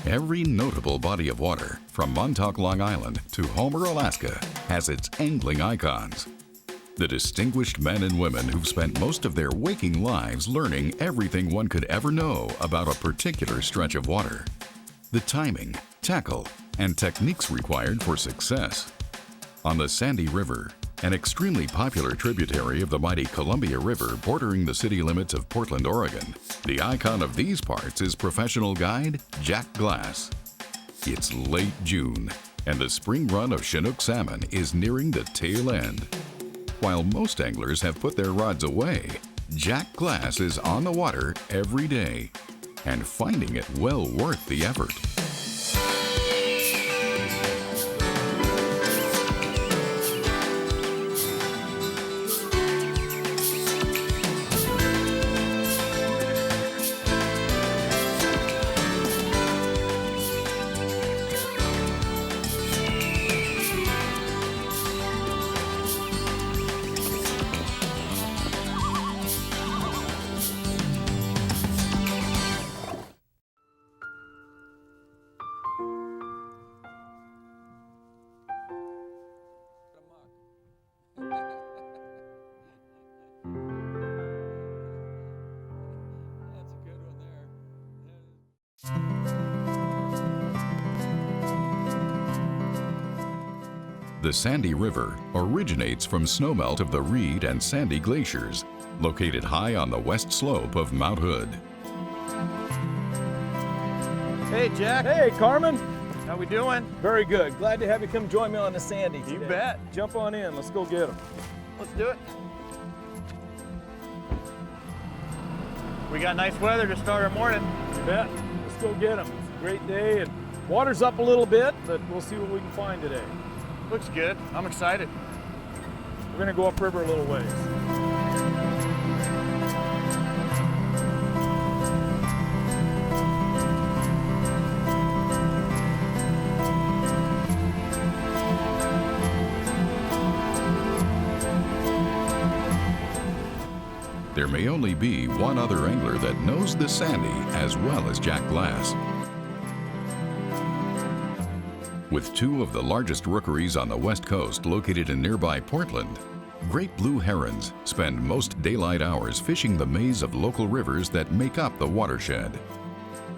Every notable body of water, from Montauk, Long Island to Homer, Alaska, has its angling icons. The distinguished men and women who've spent most of their waking lives learning everything one could ever know about a particular stretch of water. The timing, tackle, and techniques required for success. On the Sandy River, an extremely popular tributary of the mighty Columbia River bordering the city limits of Portland, Oregon, the icon of these parts is professional guide Jack Glass. It's late June, and the spring run of Chinook salmon is nearing the tail end. While most anglers have put their rods away, Jack Glass is on the water every day and finding it well worth the effort. The Sandy River originates from snowmelt of the Reed and Sandy glaciers, located high on the west slope of Mount Hood. Hey, Jack. Hey, Carmen. How we doing? Very good. Glad to have you come join me on the Sandy today. You bet. Jump on in. Let's go get them. Let's do it. We got nice weather to start our morning. You bet. Let's go get them. It's a great day, and water's up a little bit, but we'll see what we can find today. Looks good. I'm excited. We're going to go upriver a little ways. There may only be one other angler that knows the Sandy as well as Jack Glass. With two of the largest rookeries on the West Coast located in nearby Portland, great blue herons spend most daylight hours fishing the maze of local rivers that make up the watershed.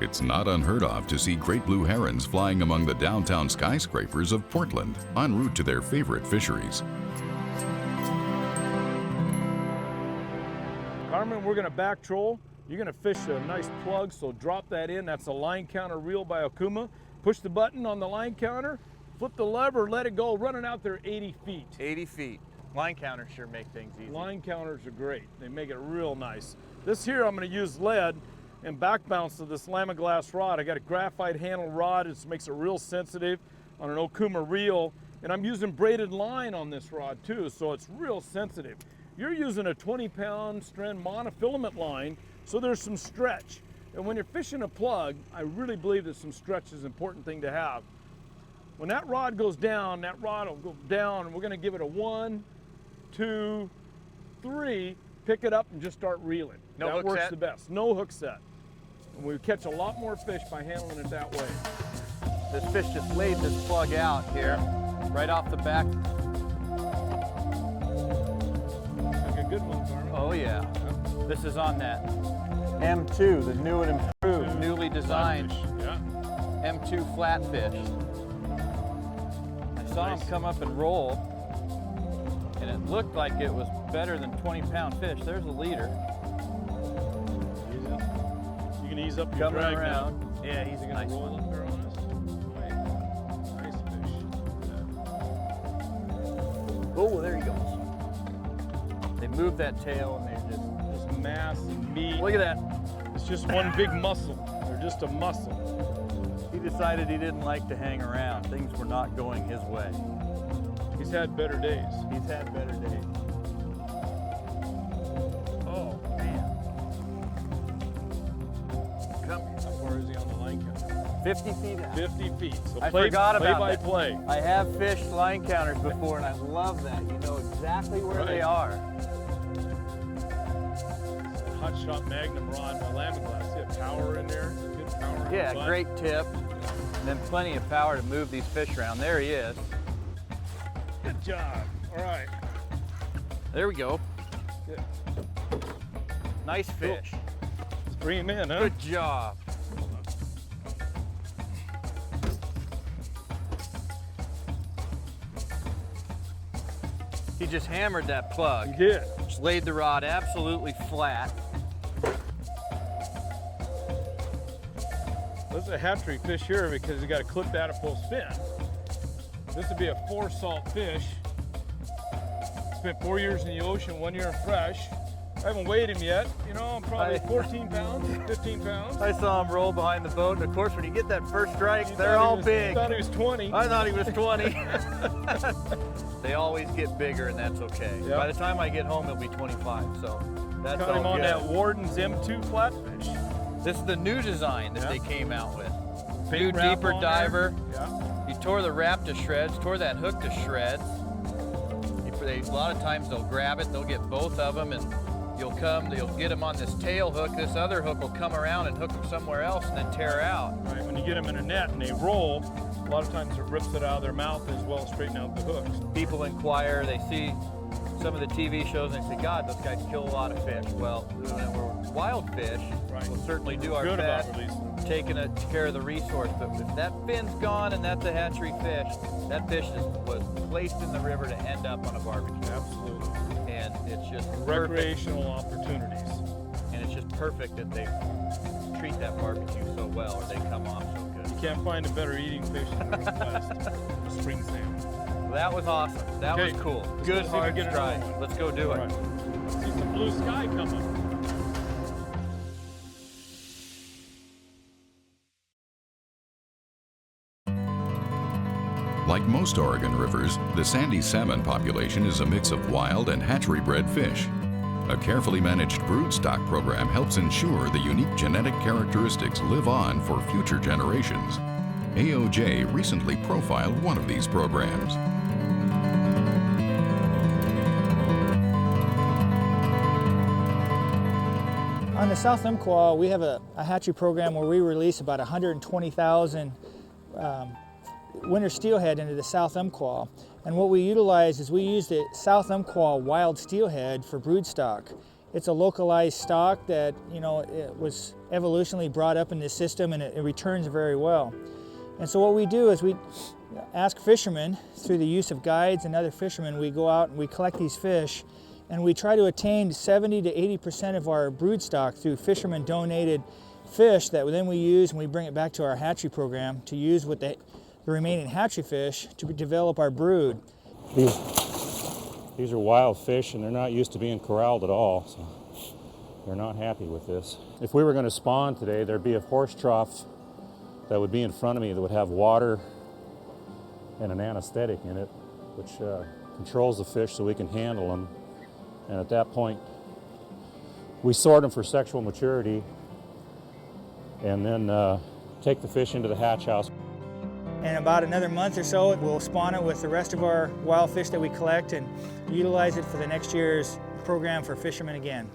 It's not unheard of to see great blue herons flying among the downtown skyscrapers of Portland en route to their favorite fisheries. Carmen, we're going to back troll. You're going to fish a nice plug, so drop that in. That's a line counter reel by Okuma. Push the button on the line counter, flip the lever, let it go, running out there 80 feet. 80 feet. Line counters sure make things easy. Line counters are great. They make it real nice. This here, I'm going to use lead and back bounce to this Lamiglass rod. I got a graphite handle rod. It makes it real sensitive on an Okuma reel. And I'm using braided line on this rod too, so it's real sensitive. You're using a 20-pound strand monofilament line, so there's some stretch. And when you're fishing a plug, I really believe that some stretch is an important thing to have. When that rod goes down, that rod will go down, and we're going to give it a 1, 2, 3, pick it up and just start reeling. No hook that works set? the best. No hook set. And we catch a lot more fish by handling it that way. This fish just laid this plug out here, right off the back. Like a good one, Carmen. Oh yeah. This is on that M2, the new and improved, newly designed Yeah. M2 flatfish. I saw him come up and roll, and it looked like it was better than 20-pound fish. There's a leader. You can ease up your Coming drag around. now. Yeah, he's a Gonna nice roll one. up there on us. Nice fish. Oh, there he goes. They move that tail and they're just Mass and meat. look at that. It's just one big muscle. They're just a muscle. He decided he didn't like to hang around. Things were not going his way. He's had better days. He's had better days. Oh, man. Come here. How far is he on the line counter? 50 feet out. 50 feet. So I play, forgot about play by that. play. I have fished line counters before, and I love that. You know exactly where they are. Hot shot Magnum rod by Lamiglass. See a power in there? Good power. Yeah, on the butt. great tip. and then plenty of power to move these fish around. There he is. Good job. All right. There we go. Good. Nice fish. Stream in, huh? Good job. He just hammered that plug. You did. Just laid the rod absolutely flat. This is a hatchery fish here because you got a clipped adipose fin. This would be a 4 salt fish. Spent 4 years in the ocean, 1 year fresh. I haven't weighed him yet. You know, I'm probably 14 pounds, 15 pounds. I saw him roll behind the boat, and of course, when you get that first strike, they're all big. I thought he was 20. I thought he was 20. They always get bigger, and that's okay. Yep. By the time I get home, it'll be 25, so that's Caught all him on good. that Warden's M2 flatfish. This is the new design that Yeah. they came out with. Big New wrap deeper on diver. there. Yeah. He tore the wrap to shreds, tore that hook to shreds. A lot of times they'll grab it, they'll get both of them, and they'll get them on this tail hook. This other hook will come around and hook them somewhere else and then tear out. Right, when you get them in a net and they roll, a lot of times it rips it out of their mouth as well as straighten out the hooks. People inquire, they see some of the TV shows and they say, God, those guys kill a lot of fish. Well, when we're wild fish, Right. we'll certainly do our Good about best, releasing them. taking care of the resource. But if that fin's gone and that's a hatchery fish, that fish was placed in the river to end up on a barbecue. Absolutely. And it's just perfect. Recreational opportunities. And it's just perfect that they treat that barbecue so well, or they come off so good. You can't find a better eating fish in the Northwest. The spring salmon. Well, that was awesome. That Okay, was cool. let's go Good see if we hard get strike. another one. Let's go do All it. right. See some blue sky coming. Like most Oregon rivers, the sandy salmon population is a mix of wild and hatchery-bred fish. A carefully managed broodstock program helps ensure the unique genetic characteristics live on for future generations. AOJ recently profiled one of these programs. On the South Umpqua, we have a hatchery program where we release about 120,000 winter steelhead into the South Umpqua. And what we utilize is we use the South Umpqua wild steelhead for broodstock. It's a localized stock that, you know, it was evolutionally brought up in this system, and it returns very well. And so what we do is we ask fishermen, through the use of guides and other fishermen, we go out and we collect these fish, and we try to attain 70 to 80% of our broodstock through fishermen donated fish that then we use and we bring it back to our hatchery program to use with the remaining hatchery fish to develop our brood. These are wild fish and they're not used to being corralled at all, so they're not happy with this. If we were going to spawn today, there'd be a horse trough that would be in front of me that would have water and an anesthetic in it, which controls the fish so we can handle them. And at that point, we sort them for sexual maturity and then take the fish into the hatch house. In about another month or so, we'll spawn it with the rest of our wild fish that we collect and utilize it for the next year's program for fishermen again.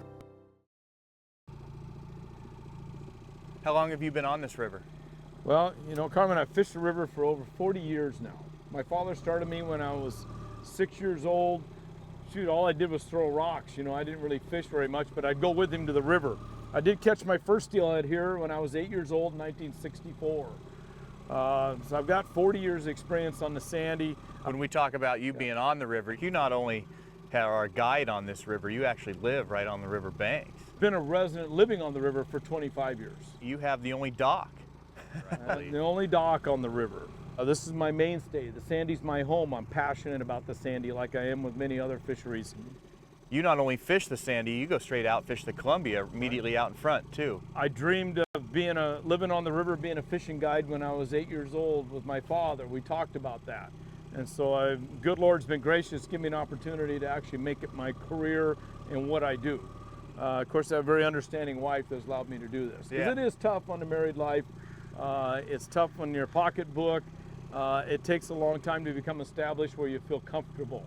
How long have you been on this river? Well, you know, Carmen, I've fished the river for over 40 years now. My father started me when I was 6 years old. Shoot, all I did was throw rocks. You know, I didn't really fish very much, but I'd go with him to the river. I did catch my first steelhead here when I was 8 years old in 1964. So I've got 40 years experience on the Sandy. When we talk about you being on the river, you not only are a guide on this river, you actually live right on the river banks. Been a resident living on the river for 25 years. You have the only dock. The only dock on the river. This is my mainstay. The Sandy's my home. I'm passionate about the Sandy like I am with many other fisheries. You not only fish the Sandy, you go straight out fish the Columbia immediately out in front too. I dreamed of living on the river, being a fishing guide when I was 8 years old with my father. We talked about that. And so good Lord's been gracious, give me an opportunity to actually make it my career in what I do. Of course, I have a very understanding wife that's allowed me to do this. Because it is tough on a married life. It's tough on your pocketbook. It takes a long time to become established where you feel comfortable.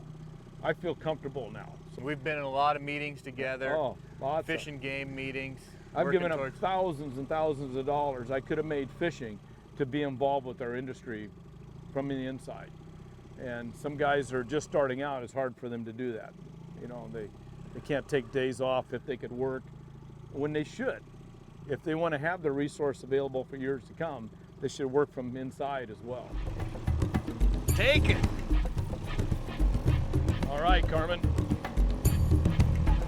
I feel comfortable now. So we've been in a lot of meetings together, Lots fish and game meetings. I've given up towards... thousands and thousands of dollars I could have made fishing to be involved with our industry from the inside. And some guys are just starting out, it's hard for them to do that. You know, they can't take days off if they could work when they should. If they want to have the resource available for years to come, they should work from inside as well. Take it. All right, Carmen.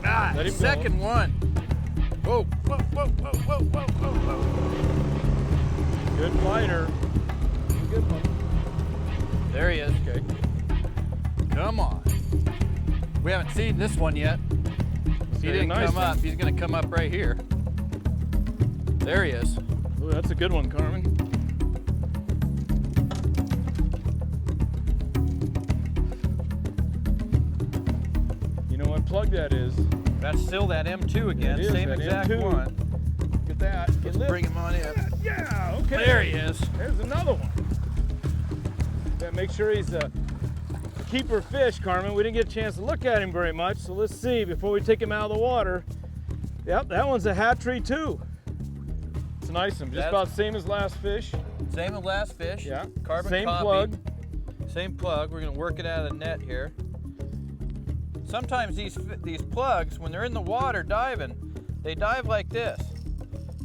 Ah, Let him go. second one. Whoa, whoa, whoa, whoa, whoa, whoa, whoa, whoa. Good fighter. Good one. There he is. Okay. Come on. We haven't seen this one yet. He didn't nice come one. up. He's going to come up right here. There he is. Ooh, that's a good one, Carmen. You know what plug that is? That's still that M2 again. It is, Same that exact M2. one. Look at that. Let's bring him on in. Yeah, okay. There he is. There's another one. Gotta make sure he's a keeper fish, Carmen. We didn't get a chance to look at him very much, so let's see before we take him out of the water. Yep, that one's a hatchery too. It's a nice one, just about same as last fish. Same as last fish. Yeah. Carbon Same copy. plug. Same plug. We're going to work it out of the net here. Sometimes these plugs, when they're in the water diving, they dive like this.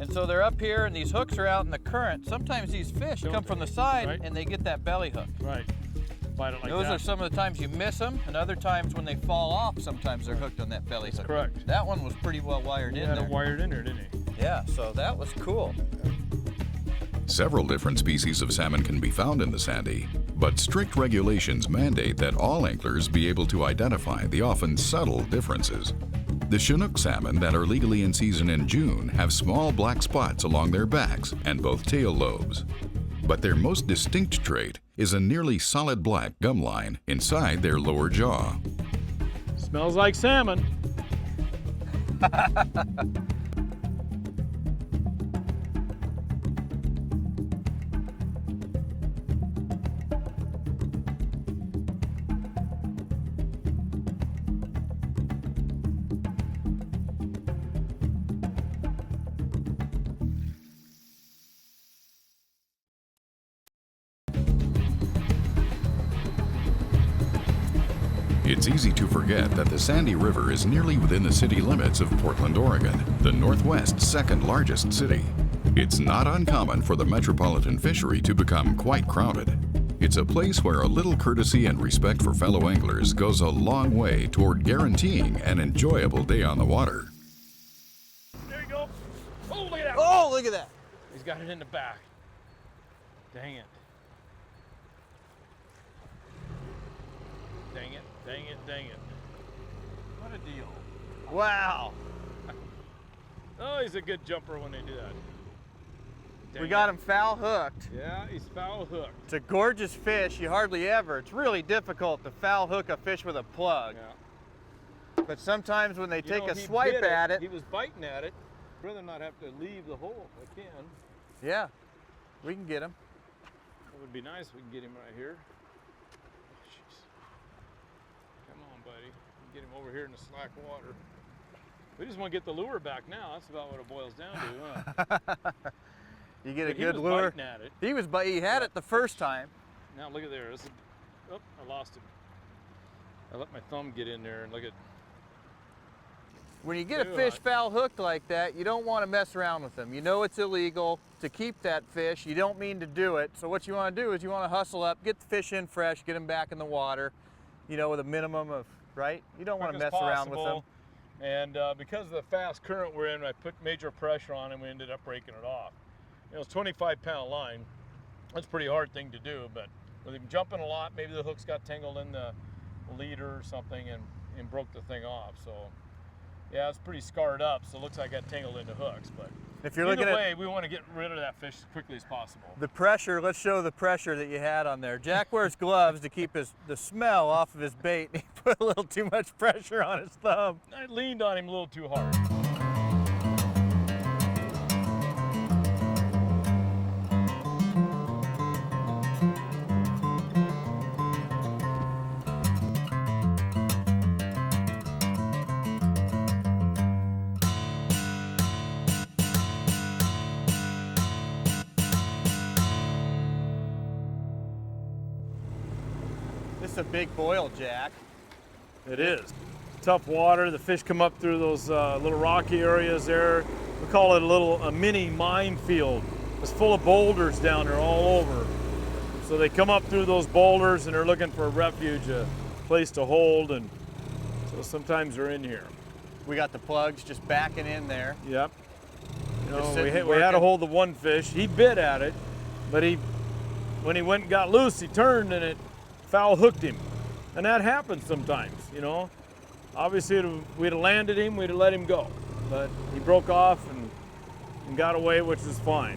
And so they're up here and these hooks are out in the current. Sometimes these fish come from the side, right, and they get that belly hook. Right. Bite it like Those that. are some of the times you miss them, and other times when they fall off, sometimes they're hooked on that belly hook. correct. That one was pretty well wired in had there. it wired in there, didn't he? Yeah, so that was cool. Several different species of salmon can be found in the Sandy, but strict regulations mandate that all anglers be able to identify the often subtle differences. The Chinook salmon that are legally in season in June have small black spots along their backs and both tail lobes. But their most distinct trait is a nearly solid black gum line inside their lower jaw. Smells like salmon. It's easy to forget that the Sandy River is nearly within the city limits of Portland, Oregon, the Northwest's second largest city. It's not uncommon for the metropolitan fishery to become quite crowded. It's a place where a little courtesy and respect for fellow anglers goes a long way toward guaranteeing an enjoyable day on the water. There you go. Oh, look at that. Oh, look at that. He's got it in the back. Dang it. Dang it, dang it, dang it. What a deal. Wow. Oh, he's a good jumper when they do that. Dang We got it. him foul hooked. Yeah, he's foul hooked. It's a gorgeous fish. You hardly ever. It's really difficult to foul hook a fish with a plug. Yeah. But sometimes when they You take know, a he swipe bit at it, he was biting at it. I'd rather not have to leave the hole if I can. yeah, we can get him. It would be nice if we can get him right here. Oh, jeez. Come on, buddy. Get him over here in the slack water. We just want to get the lure back now. That's about what it boils down to, huh? You get a But he good was lure. biting at it. He had it the first time. Now look at there. This is, oh, I lost him. I let my thumb get in there and look at. When you get a Ew, fish foul hooked like that, you don't want to mess around with them. You know it's illegal to keep that fish. You don't mean to do it. So what you want to do is you want to hustle up, get the fish in fresh, get them back in the water, you know, with a minimum of, right? You don't want to mess around with them. And because of the fast current we're in, I put major pressure on and we ended up breaking it off. You know, it's 25-pound line. That's a pretty hard thing to do, but with him jumping a lot, maybe the hooks got tangled in the leader or something and broke the thing off. So yeah, it's pretty scarred up, so it looks like I got tangled into hooks. But If you're either looking way, at we want to get rid of that fish as quickly as possible. the pressure, let's show the pressure that you had on there. Jack wears gloves to keep the smell off of his bait. He put a little too much pressure on his thumb. I leaned on him a little too hard. This is a big boil, Jack. It is. Tough water. The fish come up through those little rocky areas there. We call it a mini minefield. It's full of boulders down there all over. So they come up through those boulders and they're looking for a refuge, a place to hold, and so sometimes they're in here. We got the plugs just backing in there. Yep. You Just know, sitting we had to working. hold the one fish. He bit at it, but when he went and got loose, he turned and it foul hooked him. And that happens sometimes, you know. Obviously, we'd have landed him, we'd have let him go. But he broke off and got away, which is fine.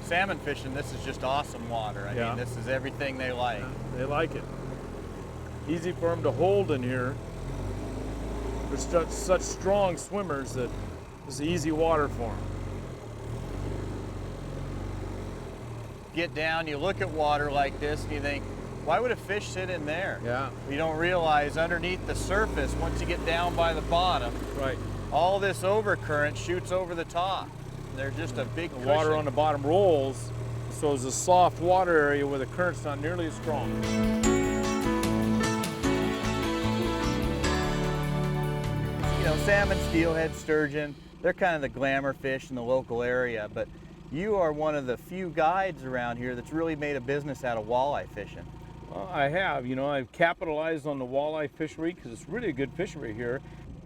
Salmon fishing, this is just awesome water. I Yeah. mean, this is everything they like. They like it. Easy for them to hold in here. They're such strong swimmers that it's easy water for them. Get down, you look at water like this and you think, why would a fish sit in there? Yeah. You don't realize underneath the surface, once you get down by the bottom, Right. all this overcurrent shoots over the top. There's just a big The water on the bottom rolls, so it's a soft water area where the current's not nearly as strong. You know, salmon, steelhead, sturgeon, they're kind of the glamour fish in the local area, but you are one of the few guides around here that's really made a business out of walleye fishing. Well, I have. You know, I've capitalized on the walleye fishery because it's really a good fishery here.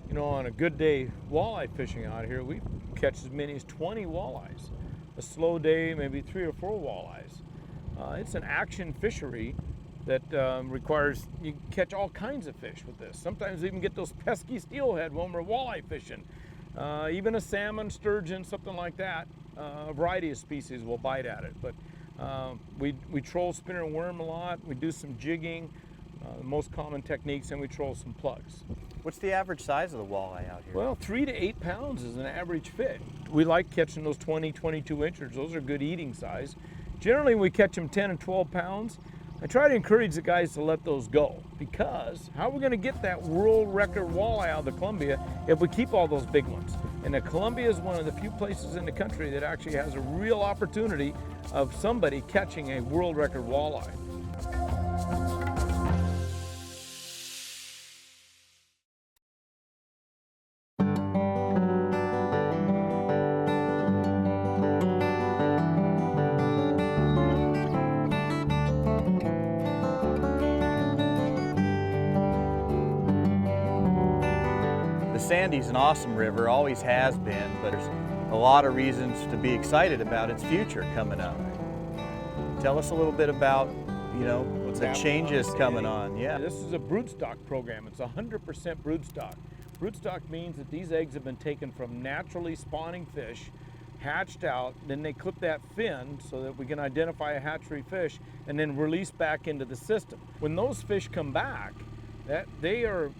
You know, on a good day walleye fishing out here, we catch as many as 20 walleyes. A slow day, maybe 3 or 4 walleyes. It's an action fishery that requires you catch all kinds of fish with this. Sometimes we even get those pesky steelhead when we're walleye fishing. Even a salmon, sturgeon, something like that. A variety of species will bite at it. But we troll spinner worm a lot. We do some jigging, the most common techniques, and we troll some plugs. What's the average size of the walleye out here? Well, 3 to 8 pounds is an average fish. We like catching those 20, 22 inchers. Those are good eating size. Generally, we catch them 10 and 12 pounds. I try to encourage the guys to let those go, because how are we going to get that world record walleye out of the Columbia if we keep all those big ones? And the Columbia is one of the few places in the country that actually has a real opportunity of somebody catching a world record walleye. Sandy's an awesome river, always has been, but there's a lot of reasons to be excited about its future coming up. Tell us a little bit about, you know, the changes coming on. Yeah. This is a broodstock program. It's 100% broodstock. Broodstock means that these eggs have been taken from naturally spawning fish, hatched out, then they clip that fin so that we can identify a hatchery fish and then release back into the system. When those fish come back, they are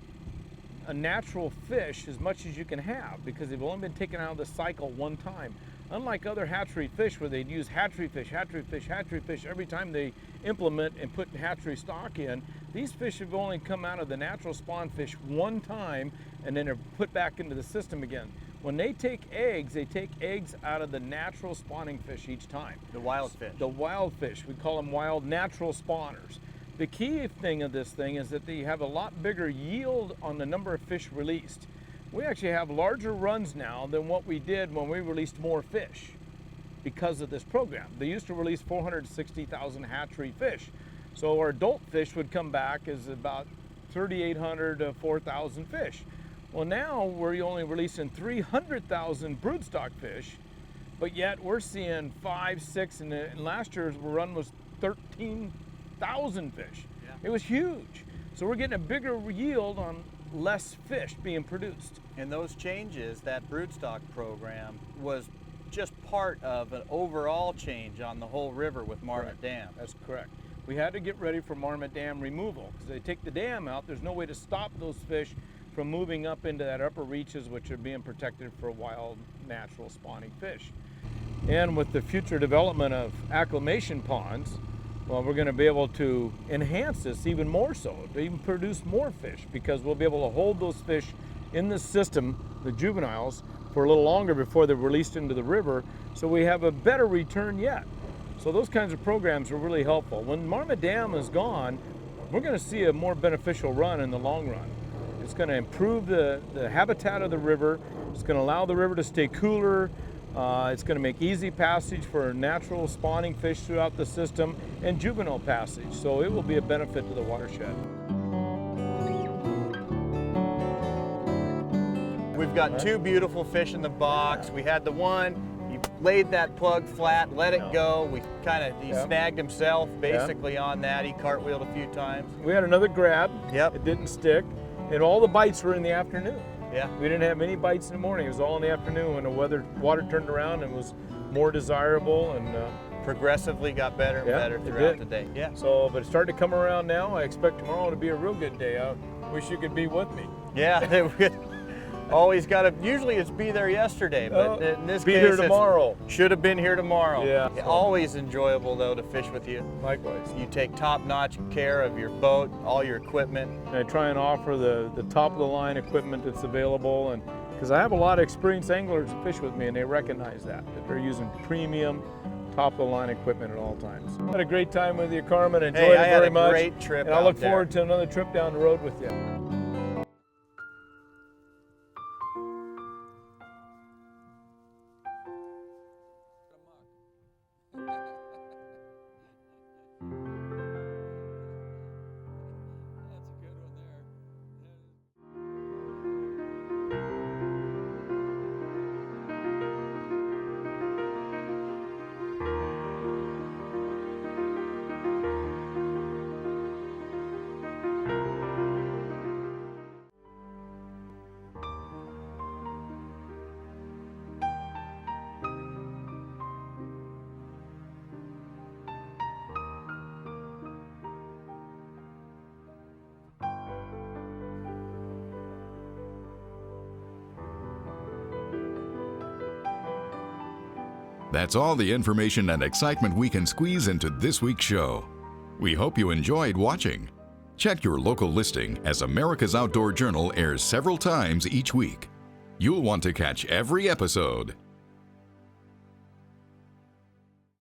a natural fish as much as you can have, because they've only been taken out of the cycle one time. Unlike other hatchery fish where they'd use hatchery fish every time they implement and put hatchery stock in, these fish have only come out of the natural spawn fish one time and then are put back into the system again. When they take eggs out of the natural spawning fish each time. The wild fish. The wild fish. We call them wild natural spawners. The key thing of this thing is that they have a lot bigger yield on the number of fish released. We actually have larger runs now than what we did when we released more fish because of this program. They used to release 460,000 hatchery fish. So our adult fish would come back as about 3,800 to 4,000 fish. Well, now we're only releasing 300,000 broodstock fish, but yet we're seeing 5, 6, and last year's run was 13,000 fish. Yeah. It was huge. So we're getting a bigger yield on less fish being produced. And those changes, that broodstock program, was just part of an overall change on the whole river with Marmot Dam. That's correct. We had to get ready for Marmot Dam removal, because they take the dam out, there's no way to stop those fish from moving up into that upper reaches, which are being protected for wild natural spawning fish. And with the future development of acclimation ponds, well, we're going to be able to enhance this even more so, to even produce more fish, because we'll be able to hold those fish in the system, the juveniles, for a little longer before they're released into the river, so we have a better return yet. So those kinds of programs are really helpful. When Marmot Dam is gone, we're going to see a more beneficial run in the long run. It's going to improve the habitat of the river. It's going to allow the river to stay cooler. It's going to make easy passage for natural spawning fish throughout the system and juvenile passage. So it will be a benefit to the watershed. We've got two beautiful fish in the box. We had the one, he laid that plug flat, let it go. We he snagged himself basically on that. He cartwheeled a few times. We had another grab. Yep. It didn't stick. And all the bites were in the afternoon. Yeah. We didn't have any bites in the morning. It was all in the afternoon when the water turned around and was more desirable and progressively got better and better throughout the day. Yeah. So, but it's starting to come around now. I expect tomorrow to be a real good day. I wish you could be with me. Yeah. Always got to, usually it's be there yesterday, but in this be case, here tomorrow. Should have been here tomorrow. Yeah. Always enjoyable though to fish with you. Likewise. You take top-notch care of your boat, all your equipment. And I try and offer the top-of-the-line equipment that's available, and because I have a lot of experienced anglers that fish with me, and they recognize that they're using premium, top-of-the-line equipment at all times. I had a great time with you, Carmen. Enjoyed it very much. I had a great trip. And I look forward to another trip down the road with you. That's all the information and excitement we can squeeze into this week's show. We hope you enjoyed watching. Check your local listing as America's Outdoor Journal airs several times each week. You'll want to catch every episode.